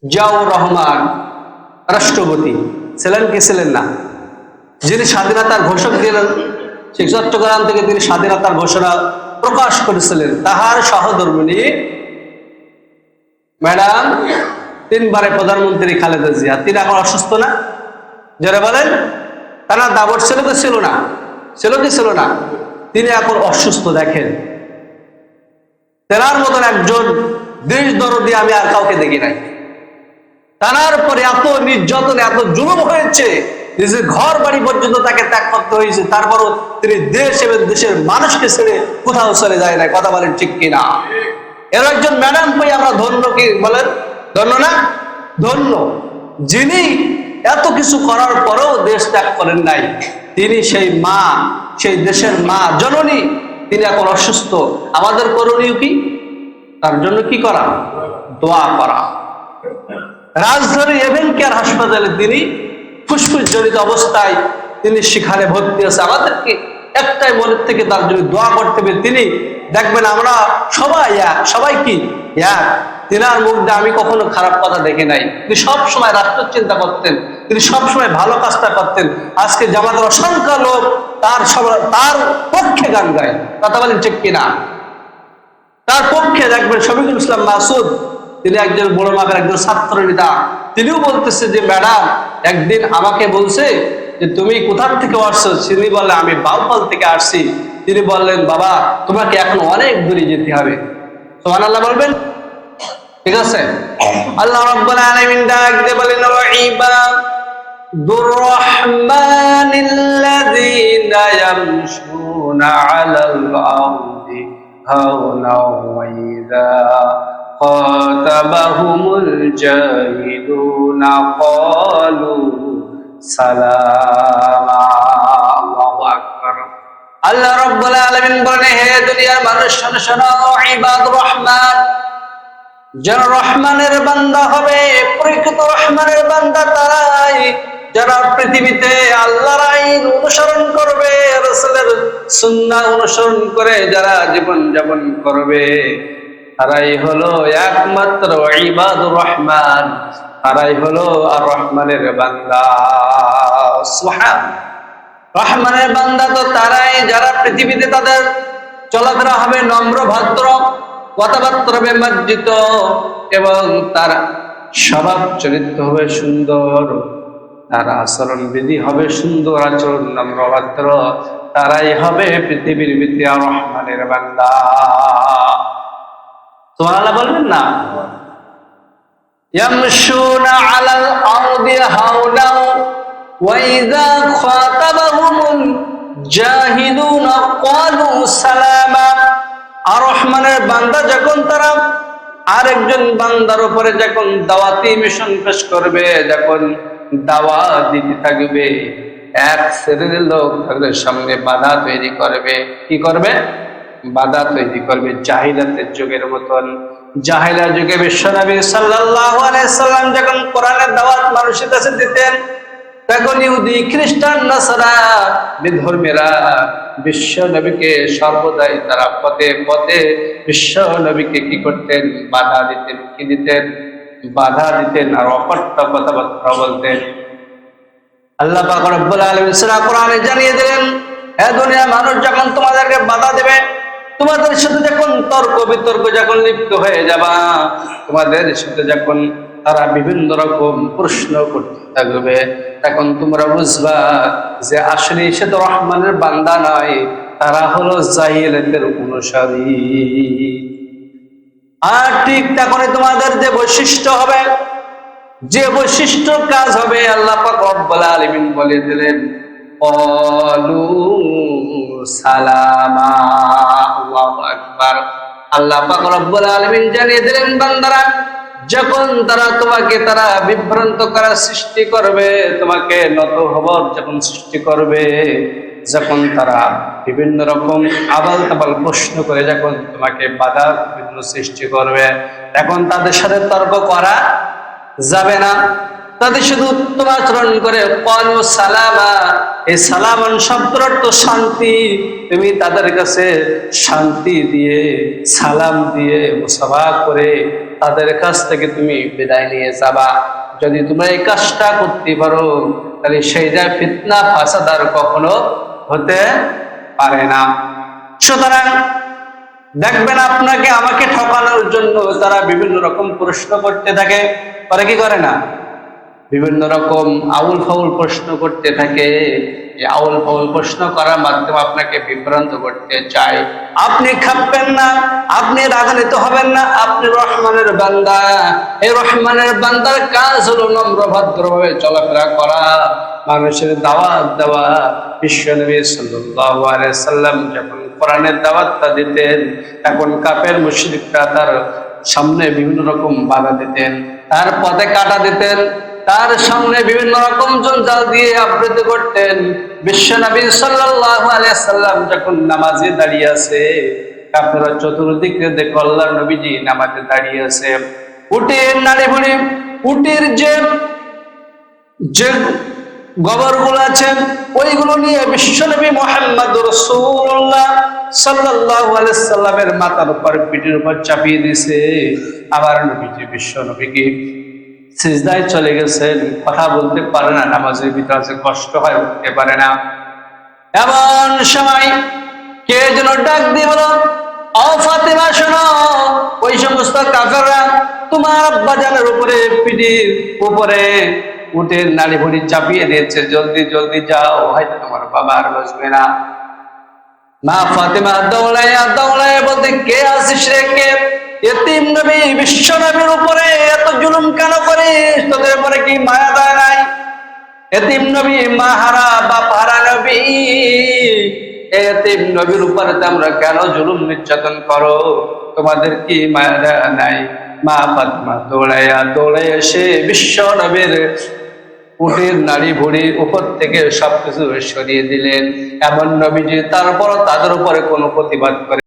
জিয়াউর রহমান রাষ্ট্রপতি ছিলেন কি ছিলেন না? যিনি স্বাধীনতার ঘোষক দিলেন, সেই চট্টগ্রাম থেকে তিনি স্বাধীনতার ঘোষণা প্রকাশ করেছিলেন। তাহার সহধর্মিণী ম্যাডাম 3 বারে প্রধানমন্ত্রী খালেদা জিয়া, তিনি এখন অসুস্থ না? যারা বলেন তারা দাবর ছিল কি ছিল না? ছিল কি ছিল না? তিনি এখন অসুস্থ। দেখেন, তেনার মতন একজন দেশ দরদি আমি আর কাউকে দেখি নাই। তার পরে এত নির্যাতন, এত জুলুম হয়েছে, নিজের ঘর বাড়ি পর্যন্ত তাকে ত্যাগ করতে হয়েছে, তারপরও তিনি দেশ এবং দেশের মানুষকে ছেড়ে কোথাও চলে যায় না। কথা বলেন ঠিক কিনা? এর একজন ম্যাডাম পাই আমরা ধন্য, কি বলেন? ধন্য না? ধন্য, যিনি এত কিছু করার পরেও দেশ ত্যাগ করেন নাই। তিনি সেই মা, সেই দেশের মা জননী, তিনি এখন অসুস্থ। আমাদের করণীয় কি? তার জন্য কি করা? দোয়া করা। রাজধানী এভেন কেয়ার হাসপাতালে তিনি ফুসফুস জনিত অবস্থায় তিনি সেখানে ভর্তি আছে। আমাদেরকে একটাই মনের থেকে তার জন্য দোয়া করতে হবে। তিনি দেখবেন আমরা সবাই এক, সবাই কি এক। তিনার মুখ দিয়ে আমি কখনো খারাপ কথা দেখি নাই। তিনি সবসময় রাষ্ট্র চিন্তা করতেন, তিনি সবসময় ভালো কাজটা করতেন। আজকে জামাতের অসংখ্য লোক তার পক্ষে গান গায়। কথা বলেন ঠিক কিনা? তার পক্ষে দেখবেন শফিকুল ইসলাম মাসুদ, তিনি একজন বড় মাপের একজন ছাত্র নেতা, তিনিও বলতেছে যে ম্যাডাম একদিন আমাকে বলছে যে তুমি কোথার থেকে আসছো? তিনি বললেন আমি বাউপাল থেকে আসছি। তিনি বললেন বাবা তোমাকে এখন অনেক দূরে যেতে হবে। সুবহানাল্লাহ বলবেন? ঠিক আছে। আল্লাহ রাব্বুল আলামিন ডাক দিয়ে বলেন ইবাদুর রাহমানিল্লাযীনা ইয়ামশুনা আলাল আরদি হাওনা ওয়া ইযা খাতাবাহুমুল জাহিলুনা ক্বালু সালামা। আল্লাহু আকবার। আল্লাহ রাব্বুল আলামিন বলেন হে দুনিয়ার মানুষ শোনো, ইবাদুর রহমান, যারা রহমানের বান্দা হবে, প্রকৃত রহমানের বান্দা তারাই যারা পৃথিবীতে আল্লাহর আইন অনুসরণ করবে, রাসূলের সুন্নাহ অনুসরণ করে যারা জীবন যাপন করবে, তারাই হলো একমাত্র ইবাদুর রহমান, তারাই হলো আর রহমানের বান্দা। সুবহানাল্লাহ। রহমানের বান্দা তো তারাই যারা পৃথিবীতে তাদের চলাফেরা হবে নম্র ভদ্র, কথাবার্তা হবে মার্জিত, এবং তার স্বভাব চরিত্র হবে সুন্দর, তার আচরণ বিধি হবে সুন্দর আচরণ, নম্র ভদ্র, তারাই হবে পৃথিবীর ভিতরে রহমানের বান্দা। সুবহানাল্লাহ বলবেন না? ইয়ামশুনা আলাল আরদি হাওনা ওয়া ইযা খাতাবাহুমুল জাহিলুনা ক্বালু সালামা। আর রহমানের বান্দা যখন তারা আরেকজন বান্দার উপরে যখন দাওয়াতি মিশন পেশ করবে, যখন দাওয়াত দিতে থাকবে, এক শ্রেণীর লোক তাদের সামনে বাধা তৈরি করবে। কি করবে? বাধা তৈরি করবে। জাহিলাতের যুগের মতন, জাহিলা যুগে বিশ্বনবী সাল্লাল্লাহু আলাইহি সাল্লাম যখন কোরআনের দাওয়াত মানুষের কাছে দিতেন, তখন ইহুদি খ্রিস্টান নাসারা বিধর্মীরা বিশ্ব নবীকে সর্বদাই তারা পথে পথে বিশ্ব নবীকে কি করতেন? বাধা দিতেন। কি দিতেন? বাধা দিতেন আর অকট্ট কথাবার্তা বলতেন। আল্লাহ পাক রব্বুল আলামিন সূরা কোরআনে জানিয়ে দিলেন, হে দুনিয়ার মানুষ, যখন তোমাদেরকে বাধা দেবে, তোমাদের সাথে যখন তর্ক বিতর্ক যখন লিপ্ত হয়ে যাবা, তোমাদের সাথে যখন তারা বিভিন্ন রকম প্রশ্ন করতে থাকবে, তখন তোমরা বুঝবা যে আসলে সে তো রহমানের বান্দা নয়, তারা হলো জাহিলাতের অনুসারী। আর ঠিক তখনই তোমাদের যে বৈশিষ্ট্য হবে, যে বৈশিষ্ট্য কাজ হবে, আল্লাহ পাক রব্বুল আলামিন বলে দিলেন ক্বালু সালামা। আল্লাহু আকবার। আল্লাহ পাক রব্বুল আলামিন জানিয়ে দিলেন বান্দারা যখন তারা বিভ্রান্ত করার সৃষ্টি করবে, তোমাকে নত হবর যখন সৃষ্টি করবে, যখন তারা বিভিন্ন রকম আবাল তাবাল প্রশ্ন করে যখন তোমাকে বাধা বিঘ্ন সৃষ্টি করবে, এখন তাদের সাথে তর্ক করা যাবে না। তাদের শুধু উত্তম আচরণ করে ক্বালু সালামা, এই সালামান শব্দের অর্থ শান্তি। তুমি তাদের কাছে শান্তি দিয়ে, সালাম দিয়ে, মুসাফা করে তাদের কাছ থেকে তুমি বিদায় নিয়ে যাবা। যদি তোমরা এই কাজটা করতে পারো, তাহলে সেইটা ফিতনা ফাসাদ আর কখনো হতে পারে না। সুতরাং দেখবেন আপনাকে আমাকে ঠকানোর জন্য তারা বিভিন্ন রকম প্রশ্ন করতে থাকে, করে কি করে না? বিভিন্ন রকম আউল ফাউল প্রশ্ন করতে থাকে। এই আউল ফাউল প্রশ্ন করার মাধ্যমে আপনাকে বিভ্রান্ত করতে চায়। আপনি খাপবেন না, আপনি রাগান্বিত হবেন না। আপনি রহমানের বান্দা, এই রহমানের বান্দার কাজ হলো নম্র ভদ্রভাবে চলাফেরা করা, মানুষের দাওয়াত দেওয়া। বিশ্বনবী সাল্লাল্লাহু আলাইহি সাল্লাম যখন কোরআনের দাওয়াতটা দিতেন, এখন কাফের মুশরিকরা তার সামনে বিভিন্ন রকম বাধা দিতেন, তার পথে কাটা দিতেন, তার সামনে বিভিন্ন রকম জঞ্জাল দিয়ে আবৃত করতেন। বিশ্বনবী সাল্লাল্লাহু আলাইহি সাল্লাম যখন নামাজে দাঁড়িয়ে আছে, আপনারা চতুর্দিকে দেখো আল্লাহর নবীজি নামাজে দাঁড়িয়ে আছে। উটের নাড়ি ভুড়ি, উটের যে গোবরগুলো আছে ওইগুলো নিয়ে বিশ্বনবী মুহাম্মদ রাসূলুল্লাহ সাল্লাল্লাহু আলাইহি সাল্লামের মাথার উপর, পিঠের উপর চাপিয়ে দিয়েছে। আবার নবীজি বিশ্বনবীকে সিজদায় চলে গেছেন, কথা বলতে পারে না, নামাজের ভিতরে আছে, কষ্ট হয়, উঠতে পারে না। এমন সময় কে যেন ডাক দিয়ে বলো, ও ফাতেমা শোনো, ওই সমস্ত কাফেররা তোমার আব্বাজানের উপরে, পিঠির উপরে উটের নাড়ি ভুড়ি চাপিয়ে দিয়েছে, জলদি জলদি যাও, হয়তো তোমার বাবা আর বাঁচবে না। মা ফাতেমা দৌড়াইয়া দৌড়াইয়া বলতে, কে আসিস রে, কে? এতিম নবী, বিশ্ব নবীর উপরে এত জুলুম কেন করিস? তোদের উপরে কি মায়া দয়া নাই? এতিম নবী, মা হারা বাপ হারা নবী, এতিম নবীর উপরে তোমরা কেন জুলুম নির্যাতন করো? তোমাদের কি মায়া দয়া নাই? মা ফাতেমা দৌড়াইয়া দৌড়ে এসে বিশ্ব নবীর উটের নাড়ি ভুড়ি উপর থেকে সবকিছু সরিয়ে দিলেন। এমন নবীজি তারপর তাদের উপরে কোনো প্রতিবাদ করে